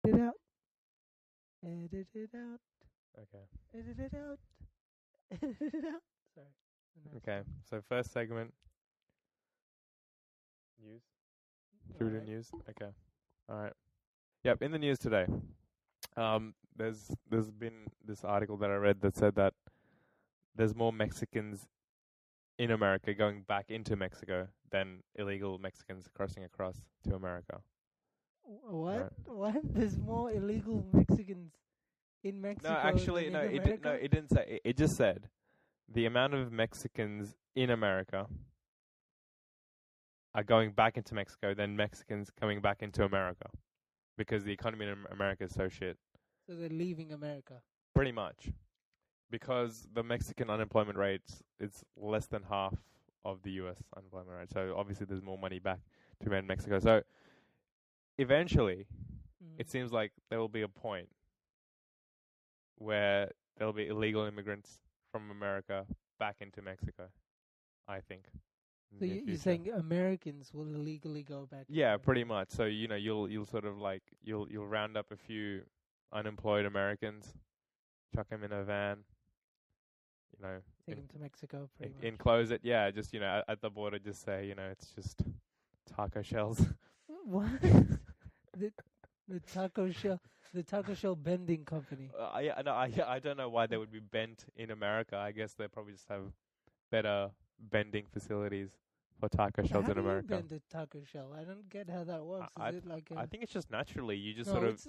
it out. Edit it out. Okay. Edit it out. Edit it out. Sorry. Okay. So first segment, news. Should we do news? Okay. All right. Yep. In the news today, there's been this article that I read that said that there's more Mexicans in America going back into Mexico than illegal Mexicans crossing across to America. What? Right. What? There's more illegal Mexicans in Mexico No, actually, than no. in It America? no. It didn't say. It just said the amount of Mexicans in America are going back into Mexico than Mexicans coming back into America because the economy in America is so shit. So they're leaving America. Pretty much. Because the Mexican unemployment rate is less than half of the US unemployment rate. So obviously there's more money back to be in Mexico. So eventually it seems like there will be a point where there'll be illegal immigrants from America back into Mexico, I think. So you're saying Americans will illegally go back? Yeah, pretty much. So you'll sort of like you'll round up a few unemployed Americans, chuck them in a van, take them to Mexico. Pretty much. Enclose it. Yeah, just at the border, just say it's just taco shells. What? the taco shell bending company. I don't know why they would be bent in America. I guess they probably just have better bending facilities for taco shells in America. How do you bend a taco shell? I don't get how that works. Is it like I think it's just naturally. You just no, sort of it's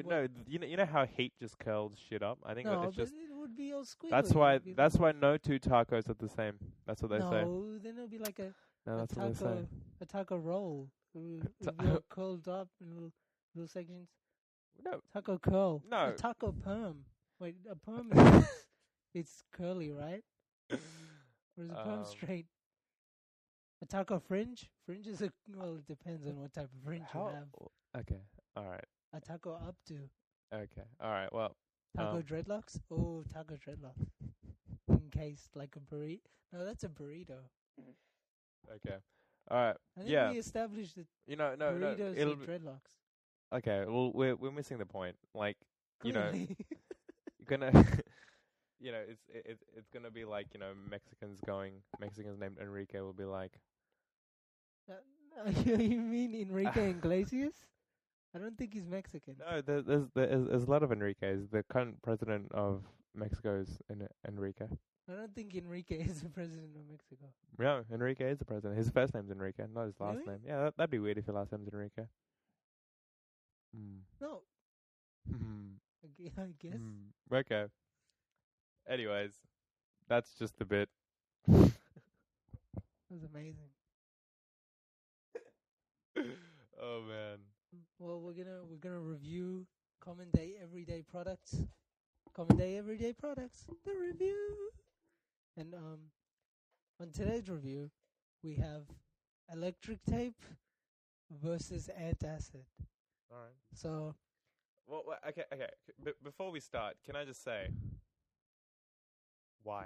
not, you know how heat just curls shit up. I think it's just it would be all squiggly. That's why no two tacos are the same. That's what they say. No, then it'll be like No, that's what they say. a taco roll. It'll be all curled up in little sections. No. Taco curl. No. A taco perm. Wait, a perm is it's curly, right? Or is a perm straight? A taco fringe? Fringe is it depends on what type of fringe you have. Okay. All right. A taco updo. Okay. All right. Well. Taco dreadlocks? Oh, taco dreadlocks. Encased like a burrito. No, that's a burrito. Okay. All right. I think we established that burritos It'll are dreadlocks. Okay. Well, we're missing the point. Like, Clearly. you're gonna, it's gonna be like Mexicans named Enrique will be like. You mean Enrique Iglesias? I don't think he's Mexican. No, there's a lot of Enriques. The current president of Mexico is Enrique. I don't think Enrique is the president of Mexico. No, Enrique is the president. His first name's Enrique, not his last name. Yeah, that'd be weird if your last name's Enrique. No. I guess. Okay. Anyways, that's just a bit. That was amazing. Oh man. Well, we're gonna review Common Day Everyday Products. Common Day Everyday Products. The review. And on today's review, we have electric tape versus antacid. All right. So. Well, okay. Before we start, can I just say why?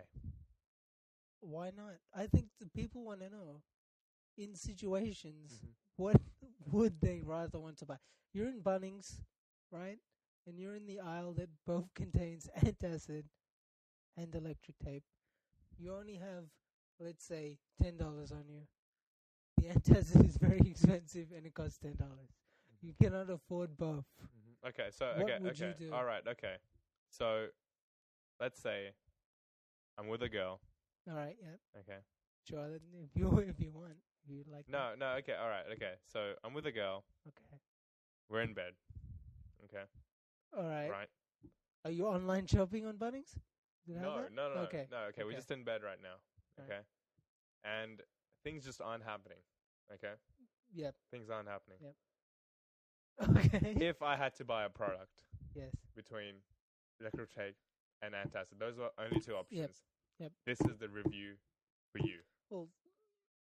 Why not? I think the people want to know, in situations, what would they rather want to buy? You're in Bunnings, right? And you're in the aisle that both contains antacid and electric tape. You only have, let's say, $10 on you. The antacid is very expensive and it costs $10. You cannot afford both. Okay, so what would you do? All right, okay. So let's say I'm with a girl. All right, yeah. Okay. Sure, if you want, if you like. No, okay, all right, okay. So I'm with a girl. Okay. We're in bed. Okay. All right. Right. Are you online shopping on Bunnings? No. Okay. No, okay. We're just in bed right now. Okay. Right. And things just aren't happening. Okay. Yep. Things aren't happening. Yep. Okay. If I had to buy a product. Yes. Between electric tape and antacid, those are only two options. Yep. This is the review for you. Well,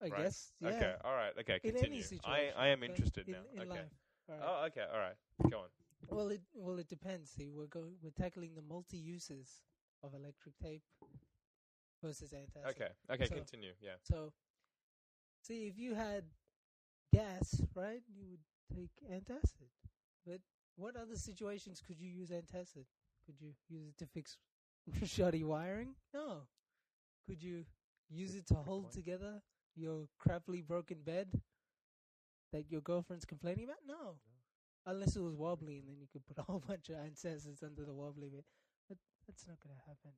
I guess. Yeah. Okay. All right. Okay. Continue. In any situation. I am interested now. In okay. Life. All right. Oh, okay. All right. Go on. Well, it depends. See, we're tackling the multi uses of electric tape versus antacid. Okay. Continue. Yeah. So, see, if you had gas, right, you would take antacid. But What other situations could you use antacid? Could you use it to fix shoddy wiring? No. Could you use it to hold together your crappily broken bed that your girlfriend's complaining about? No. Unless it was wobbly, and then you could put a whole bunch of antacids under the wobbly bit. But that's not going to happen.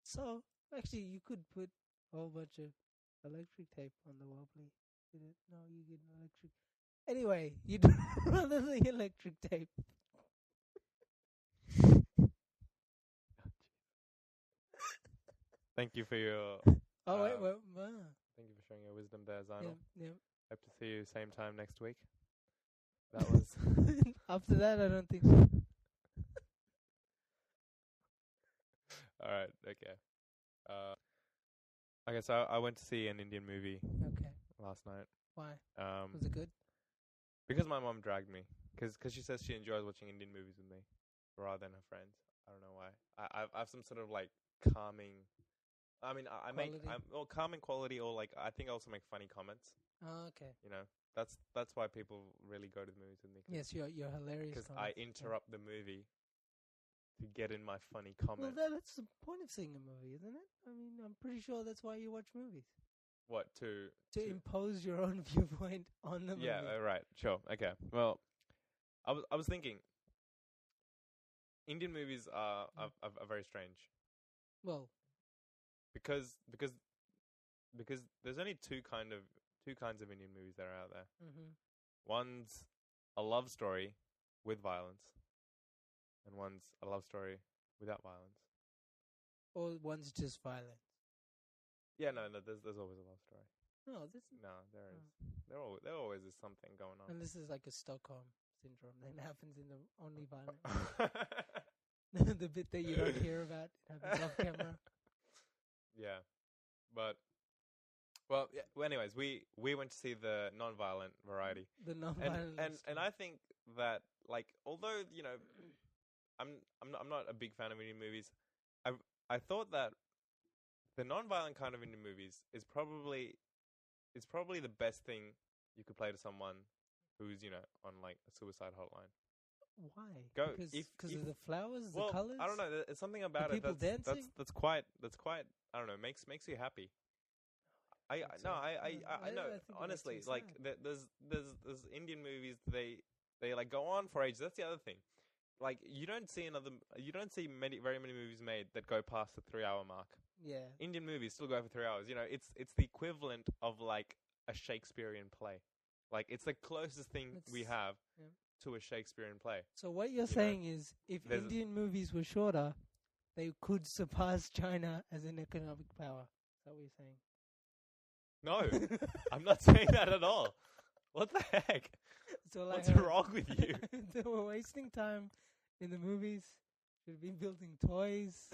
So, actually, you could put a whole bunch of electric tape on the wobbly. No, you get an electric. Anyway, you'd rather the electric tape. Thank you for your. Wait. Thank you for showing your wisdom there, Zainal. Yeah. Hope to see you same time next week. That was. After that, I don't think so. All right. Okay. Okay. So I went to see an Indian movie. Okay. Last night. Why? Was it good? Because my mom dragged me. Because she says she enjoys watching Indian movies with me, rather than her friends. I don't know why. I have some sort of like calming. I mean, I make calming quality, or like I think I also make funny comments. Oh, okay. You know, that's why people really go to the movies with me. Yes, you're hilarious. Because I interrupt the movie to get in my funny comment. Well, that's the point of seeing a movie, isn't it? I mean, I'm pretty sure that's why you watch movies. What to impose your own viewpoint on the movie? Yeah, right, sure, okay. Well, I was thinking, Indian movies are very strange. Well, because there's only two kinds of Indian movies that are out there. Mm-hmm. One's a love story with violence, and one's a love story without violence. Or one's just violent. Yeah, no. There's always a love story. No, there is. There always is something going on. And this is like a Stockholm syndrome that happens in the only violent. The bit that you don't hear about, it happens off camera. Yeah, but well, yeah. Well, anyways, we went to see the non-violent variety. The non-violent, and I think that, like, although I'm not a big fan of Indian movies, I thought that the non-violent kind of Indian movies is probably the best thing you could play to someone who's on like a suicide hotline. Why? Because of the flowers, the well, colors. I don't know. There's something about it that's quite. I don't know. Makes you happy. I know. Honestly, like there's Indian movies. They like go on for ages. That's the other thing. Like you don't see very many movies made that go past the 3-hour mark. Yeah. Indian movies still go for 3 hours. It's the equivalent of like a Shakespearean play. Like it's the closest thing we have to a Shakespearean play. So what you're saying is, if Indian movies were shorter, they could surpass China as an economic power. Is that what you're saying? No, I'm not saying that at all. What the heck? So what's wrong with you? They were wasting time in the movies. Should be building toys.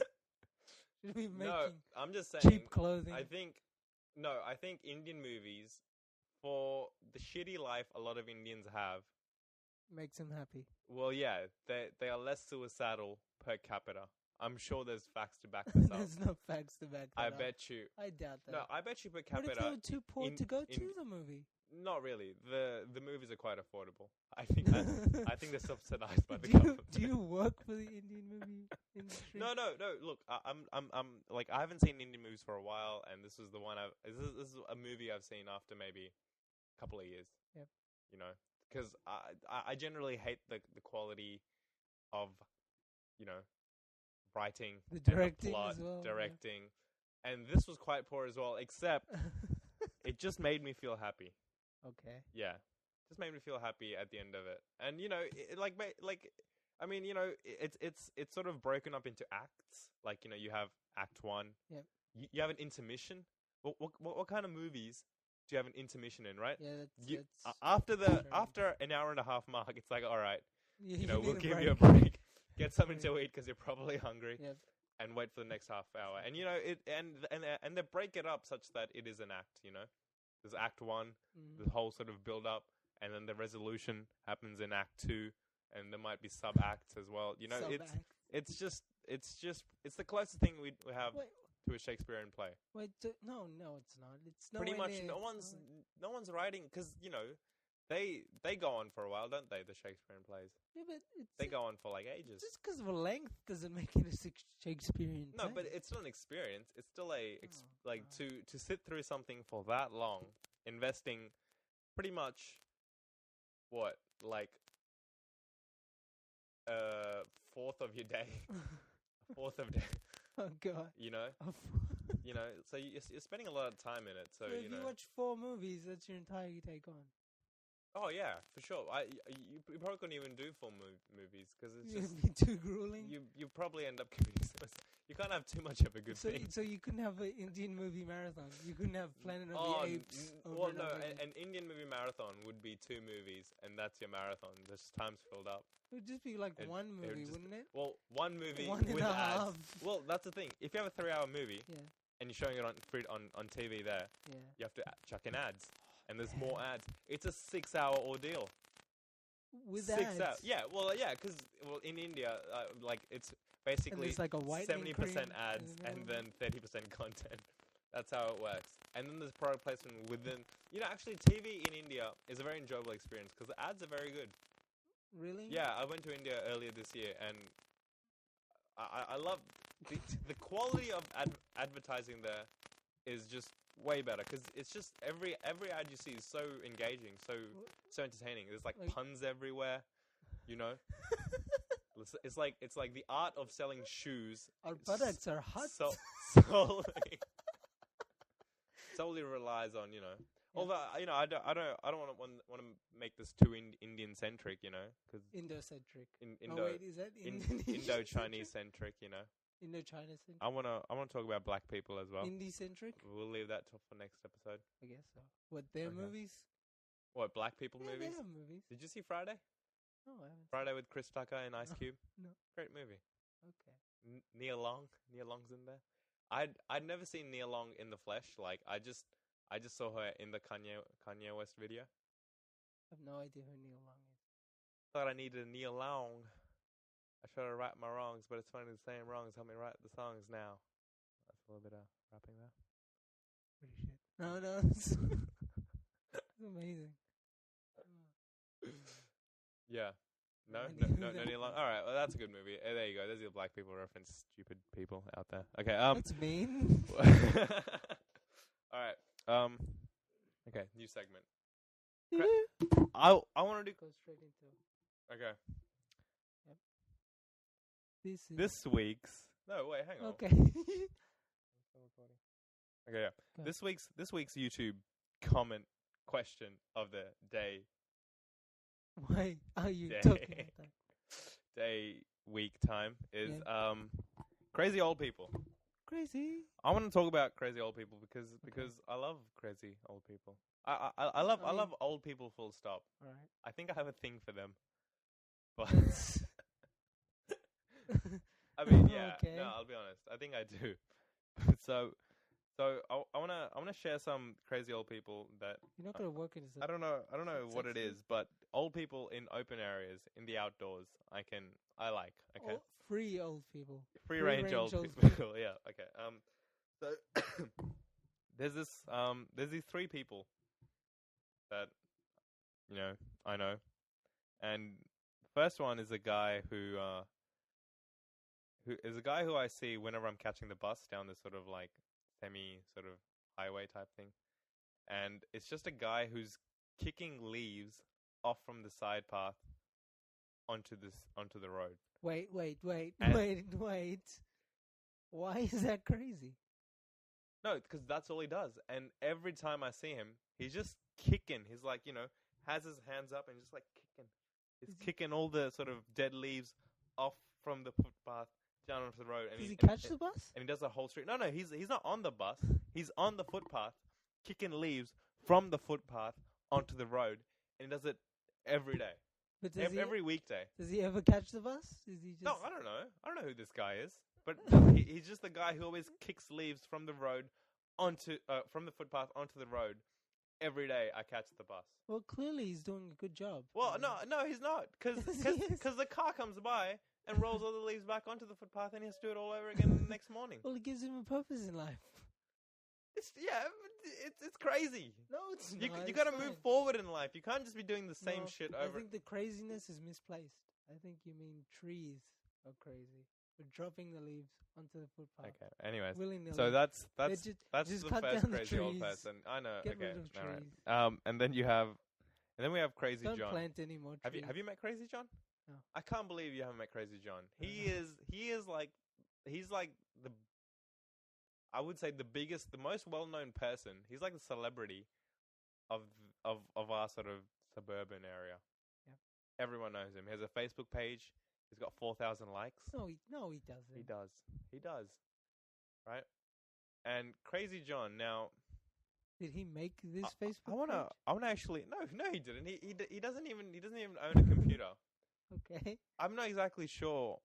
Should be making I'm just saying, cheap clothing. I think Indian movies, for the shitty life a lot of Indians have, makes them happy. Well, yeah, they are less suicidal per capita. I'm sure there's facts to back this up. There's no facts to back that up. I bet you. I doubt that. No, I bet you per capita. What if they were too poor to go to the movie? Not really. The movies are quite affordable. I think they're subsidized by the government. Do you work for the Indian movie industry? No. Look, I'm like I haven't seen Indian movies for a while, and this is the one this is a movie I've seen after maybe a couple of years. Yep. Because I generally hate the quality of writing, the directing, and the plot, as well, directing, and this was quite poor as well. Except it just made me feel happy. Okay. Yeah, just made me feel happy at the end of it. And it's sort of broken up into acts. Like you have Act 1. Yep. You have an intermission. What kind of movies do you have an intermission in? Right. Yeah. That's after an hour and a half mark, it's like, all right, we'll give you a break. Get something to eat because you're probably hungry. Yep. And wait for the next half hour. And and they break it up such that it is an act. There's Act 1, the whole sort of build up, and then the resolution happens in Act 2, and there might be sub acts as well. It's the closest thing we have to a Shakespearean play. Wait, no, it's not. It's pretty much no one's writing because They go on for a while, don't they? The Shakespearean plays. Yeah, but They go on for like ages. just because of a length doesn't make it a Shakespearean. No, play. but it's still an experience. It's still Oh. to sit through something for that long, investing pretty much what like fourth of your day, a fourth of day. Oh God. You know, so you're spending a lot of time in it. So if you watch 4 movies, that's your entire day gone. Oh yeah, for sure. You probably couldn't even do 4 movies because it's just It'd be too grueling. you probably end up committing suicide. You can't have too much of a good thing. So you couldn't have an Indian movie marathon. You couldn't have Planet of the Apes. Well, no, an Indian movie marathon would be 2 movies, and that's your marathon. Just time's filled up. It would just be like one movie, wouldn't it? Well, one movie One and with a ads. half. Well, that's the thing. If you have a 3-hour movie Yeah. and you're showing it on TV there, Yeah. you have to chuck in ads, and there's more ads. It's a 6-hour ordeal. With 6 ads. hours. Yeah, because in India, like it's basically like a 70% ads and and then 30% content. That's how it works. And then there's product placement within. Actually, TV in India is a very enjoyable experience because the ads are very good. Really? Yeah, I went to India earlier this year, and I love the quality of advertising there is just way better because it's just every ad you see is so engaging, so entertaining. There's like puns everywhere, It's like the art of selling shoes. Our products are hot. Solely relies on Yeah. Although I don't want to make this too Indian centric, because Indo-centric. Indo wait, is that Indo-Chinese centric, Indo-China centric? I want to talk about black people as well. Indie-centric? We'll leave that for next episode. I guess so. What, their movies? What, black people movies? They have movies. Did you see Friday? No, I haven't. Friday with Chris Tucker and Ice Cube? No. Great movie. Okay. Nia Long's in there. I'd never seen Nia Long in the flesh. Like I just saw her in the Kanye West video. I have no idea who Neil Long is. Thought I needed a Nia Long. I tried to right my wrongs, but it's funny the same wrongs help me write the songs now. That's a little bit of rapping there. Pretty shit. No, it's amazing. Yeah. No, Nia Long. All right, well, that's a good movie. There you go. There's your black people reference. Stupid people out there. Okay. That's mean. All right. Okay. New segment. I want to do. Go straight into. Okay. Yep. This week's. No, wait. Hang on. Okay. Okay. Yeah. Go. This week's YouTube comment question of the day. Why are you talking about that? Day week time is crazy old people. Crazy. I want to talk about crazy old people because I love crazy old people. I love old people full stop. Right. I think I have a thing for them. But I mean, yeah. Okay. No, I'll be honest. I think I do. So I wanna share some crazy old people that You're not gonna work in. I don't know what it is, but old people in open areas in the outdoors. I like. Okay. Free old people. Free range old people. Yeah. Okay. So there's these 3 people that I know, and the first one is a guy who I see whenever I'm catching the bus down this sort of like semi sort of highway type thing, and it's just a guy who's kicking leaves off from the side path onto the road. Wait. Why is that crazy? No, because that's all he does, and every time I see him, he's just kicking. He's like, has his hands up and just like kicking. He's kicking all the sort of dead leaves off from the footpath down onto the road. And does he catch the bus? And he does the whole street. No, he's not on the bus. He's on the footpath, kicking leaves from the footpath onto the road, and he does it every day. But every weekday. Does he ever catch the bus? Is he just... No, I don't know. I don't know who this guy is, but he's just the guy who always kicks leaves from the road from the footpath onto the road. Every day I catch the bus. Well, clearly he's doing a good job. Well, no, he's not, because the car comes by and rolls all the leaves back onto the footpath, and he has to do it all over again the next morning. Well, it gives him a purpose in life. It's crazy. No, it's You not. you It's got to fine. move forward in life. You can't just be doing the same No, shit I over. think the craziness is misplaced. I think you mean trees are crazy. We're dropping the leaves onto the footpath. Okay. Anyways, Willy-nilly. so that's just the cut first down the crazy old trees. person. I know. Get Okay. rid of All right. trees. And then we have Crazy Don't John. plant any more trees. Have you met Crazy John? No. I can't believe you haven't met Crazy John. He's like the I would say the most well-known person. He's like the celebrity of our sort of suburban area. Yep. Everyone knows him. He has a Facebook page. He's got 4,000 likes. No, he doesn't. He does. Right? And Crazy John now. Did he make this Facebook page? I wanna actually no he didn't. He doesn't even own a computer. Okay. I'm not exactly sure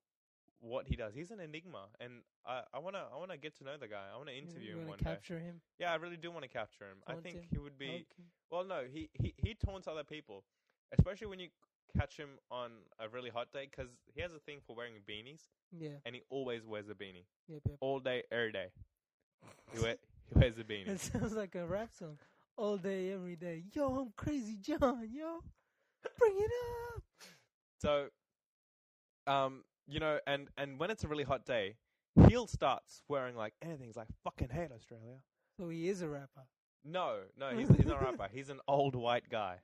what he does. He's an enigma, and I wanna get to know the guy. I wanna interview him one day. Capture him? Yeah, I really do want to capture him. I think he would be. Okay. Well, no, he taunts other people, especially when you catch him on a really hot day, because he has a thing for wearing beanies. Yeah. And he always wears a beanie. Yep. All day, every day. He wears a beanie. It sounds like a rap song. All day, every day. Yo, I'm Crazy John, yo. Bring it up. So, and when it's a really hot day, he'll start swearing like anything. He's like, fucking hate Australia. So he is a rapper. No, he's not a rapper. He's an old white guy.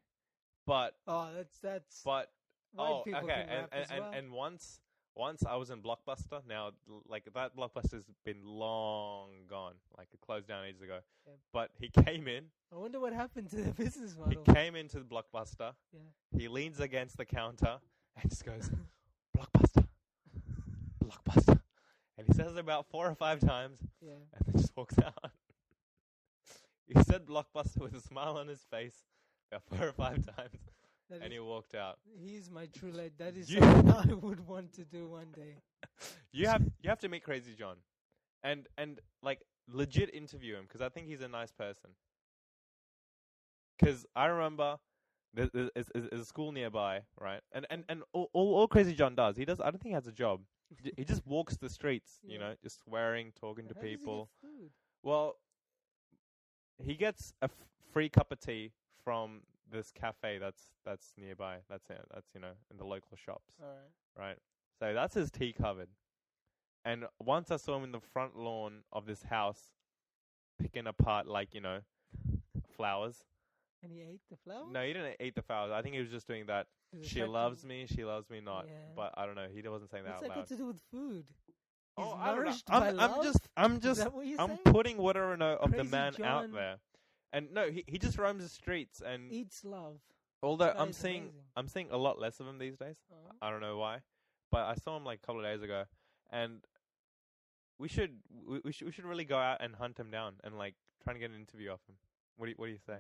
But that's but white people can rap as well. And once I was in Blockbuster. Now, like that Blockbuster's been long gone. Like it closed down ages ago. Yep. But he came in. I wonder what happened to the business model. He came into the Blockbuster. Yeah. He leans against the counter and just goes, Blockbuster, Blockbuster, and he says it about 4 or 5 times. Yeah. And then just walks out. He said Blockbuster with a smile on his face about 4 or 5 times. And he walked out. He's my true lad. That is something I would want to do one day. You have to meet Crazy John, and like legit interview him, because I think he's a nice person. Because I remember there's a school nearby, right? And all Crazy John does, I don't think he has a job. He just walks the streets, you know, just swearing, talking to people. Does he get food? Well, he gets a free cup of tea from this cafe that's nearby. That's in the local shops. All right. Right. So that's his tea cupboard. And once I saw him in the front lawn of this house, picking apart flowers. And he ate the flowers? No, he didn't eat the flowers. I think he was just doing that. She loves me not. Yeah. But I don't know. He wasn't saying that out loud. What's that got to do with food? He's I don't know. nourished by love? I'm Is that what you're saying? putting what I know of Crazy the man John out there. And no, he just roams the streets and eats love. Although That I'm is seeing amazing. a lot less of him these days. I don't know why, but I saw him like a couple of days ago, and we should really go out and hunt him down and like try and get an interview of him. What do you say?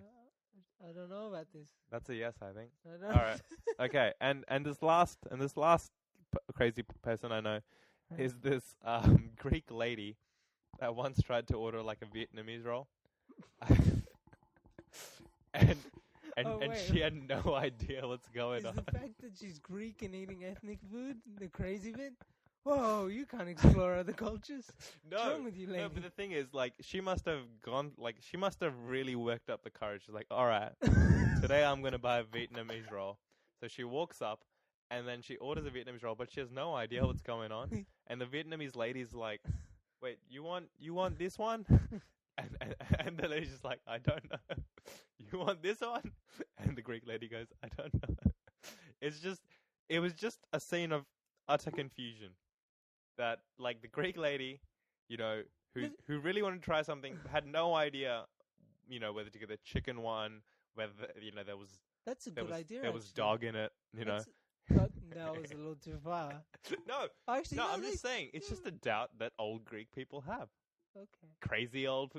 I don't know about this. That's a yes, I think. I don't. All right, okay. And this last crazy person I know is this Greek lady that once tried to order like a Vietnamese roll. And she had no idea what's going on. Is the fact that she's Greek and eating ethnic food the crazy bit? Whoa, you can't explore other cultures. No, what's wrong with you, lady? No, but the thing is, like, she must have really worked up the courage. She's like, all right, today I'm gonna buy a Vietnamese roll. So she walks up and then she orders a Vietnamese roll, but she has no idea what's going on. And the Vietnamese lady's like, wait, you want this one? And the lady's just like, I don't know. You want this one? And the Greek lady goes, I don't know. It was just a scene of utter confusion. That like the Greek lady, who really wanted to try something, had no idea, whether to get the chicken one, whether there was. That's a good idea. There was dog in it, That was a little too far. No, actually, no, I'm just saying it's just a doubt that old Greek people have. Okay. Crazy old.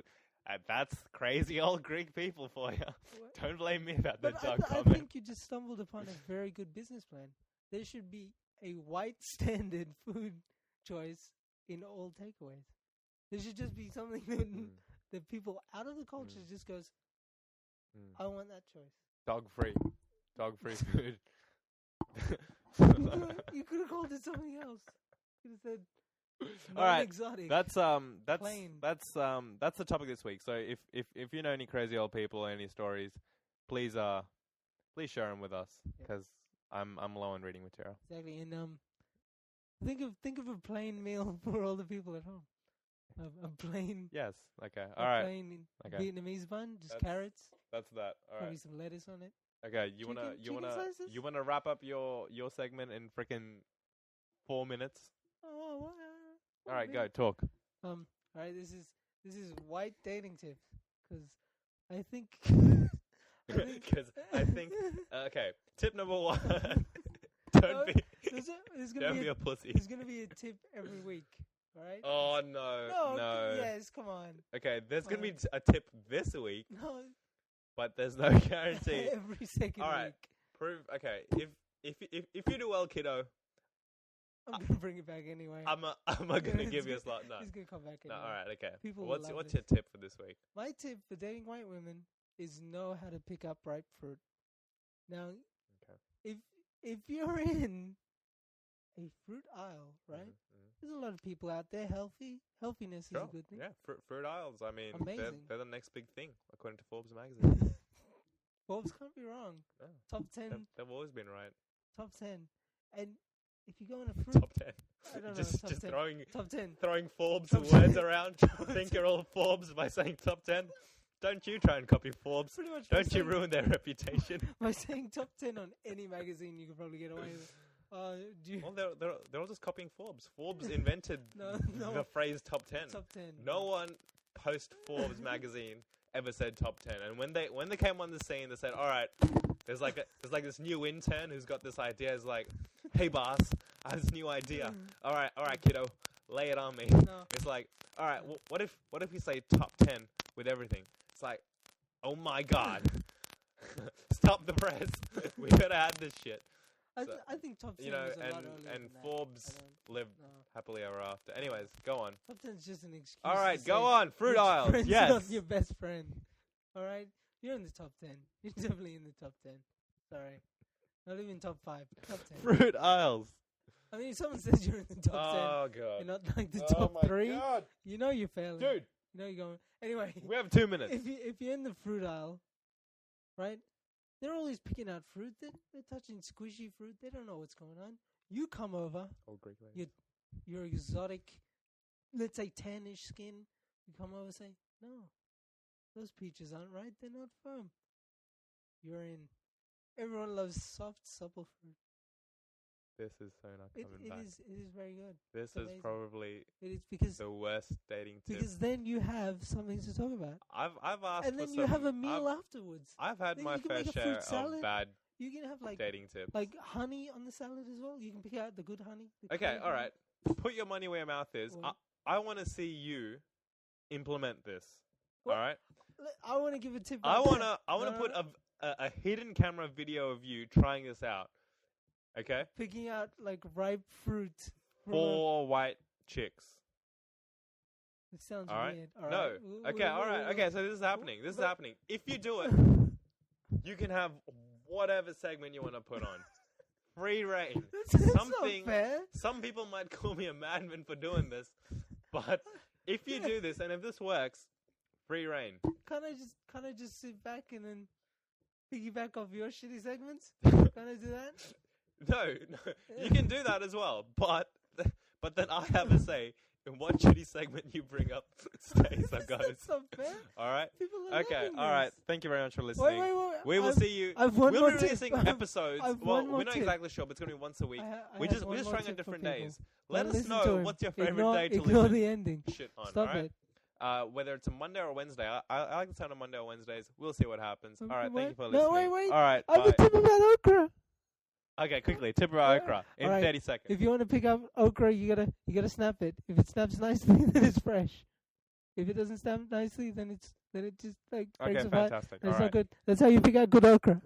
That's crazy old Greek people for you. What? Don't blame me about that dog comment. I think you just stumbled upon a very good business plan. There should be a white standard food choice in all takeaways. There should just be something that people out of the culture just goes, I want that choice. Dog free food. You could have called it something else. You could have said All right. exotic. That's Plain. that's the topic this week. So if you know any crazy old people or any stories, please share them with us because I'm low on reading material. Exactly. And think of a plain meal for all the people at home. A plain. Yes. Okay. All right. Plain Vietnamese bun, just carrots. That's that. All right. Probably some lettuce on it. Okay. You wanna wrap up your segment in freaking 4 minutes? Oh, wow. All right. Go talk. All right. This is white dating tips because I think. Because I think. Okay. Tip number 1. Don't be a pussy. There's gonna be a tip every week. All right. Oh no. Yes, come on. Okay, there's gonna be a tip this week. No. But there's no guarantee. Every second All right. week. Prove. Okay. If you do well, kiddo, I'm gonna bring it back anyway. I'm gonna give you a slot. No. He's gonna come back anyway. No. All right. Okay. People What's will love your this. tip for this week? My tip for dating white women is know how to pick up ripe fruit. Now, if you're in a fruit aisle, right? There's a lot of people out there. Healthiness is a good thing. Yeah, fruit aisles. I mean, they're the next big thing, according to Forbes magazine. Forbes can't be wrong. Oh, Top 10. They've always been right. Top 10. And if you go on a fruit... Top 10. I don't know. Just Top 10. throwing Forbes Top words 10. around. Think you're all Forbes by saying top 10. Don't you try and copy Forbes. Pretty much. Don't you ruin their reputation. By saying top 10 on any magazine, you can probably get away with it. Well, they're all just copying Forbes. Forbes invented the phrase top 10. Top 10. No one post Forbes magazine ever said top 10. And when they came on the scene, they said, "All right, there's like this new intern who's got this idea. Is like, hey boss, I have this new idea. All right, kiddo, lay it on me." No. It's like, all right, what if we say top 10 with everything? It's like, oh my god, stop the press. We gotta have this shit. I think top 10 is a lot earlier and than that. Forbes lived happily ever after. Anyways, go on. Top 10 is just an excuse. All right, to go say on. Fruit which aisles. friend's Yes. not your best friend. All right, you're in the top 10. You're definitely in the top 10. Sorry, not even top 5. Top 10. Fruit aisles. I mean, if someone says you're in the top 10, Oh god. you're not like the top 3. God. You know you're failing. Dude, you know you're going. Anyway, we have 2 minutes. if you're in the fruit aisle, right? They're always picking out fruit. They're touching squishy fruit. They don't know what's going on. You come over. Oh, Greek lady. Your exotic, let's say tannish skin. You come over and say, no, those peaches aren't right. They're not firm. You're in. Everyone loves soft, supple fruit. This is so not coming back. It is very good. This is probably the worst dating tip. Because then you have something to talk about. I've asked and then you have a meal afterwards. I've had then my fair share of bad you can have dating tips. Like honey on the salad as well. You can pick out the good honey. Okay, all right. Put your money where your mouth is. I want to see you implement this. All right. I want to give a tip. I want to put a hidden camera video of you trying this out. Okay. Picking out like ripe fruit. 4 white chicks. It sounds weird. All right. No. Okay. All right. Okay. So this is happening. This is happening. If you do it, you can have whatever segment you want to put on. Free reign. That's not fair. Some people might call me a madman for doing this, but if you do this and if this works, free reign. Can't I just sit back and then piggyback off your shitty segments? Can I do that? No, you can do that as well, but then I have a say in what shitty segment you bring up stays or goes. That's not fair. All right. People are Okay. loving All right. this. Thank you very much for listening. Wait. We will see you. We'll be releasing episodes. Well, we're not exactly sure, but it's going to be once a week. We're just trying on different days. Let us know what's your favorite day to ignore listen the ending. Shit on. Stop all right? it. Whether it's a Monday or Wednesday, I like to sound on Monday or Wednesdays. We'll see what happens. All right. Thank you for listening. No, wait. All right. I have a tip about okra. Okay, quickly. Tip about okra in 30 seconds. If you want to pick up okra, you gotta snap it. If it snaps nicely, then it's fresh. If it doesn't snap nicely, then it just like breaks apart. Fantastic. It's not good. That's how you pick out good okra.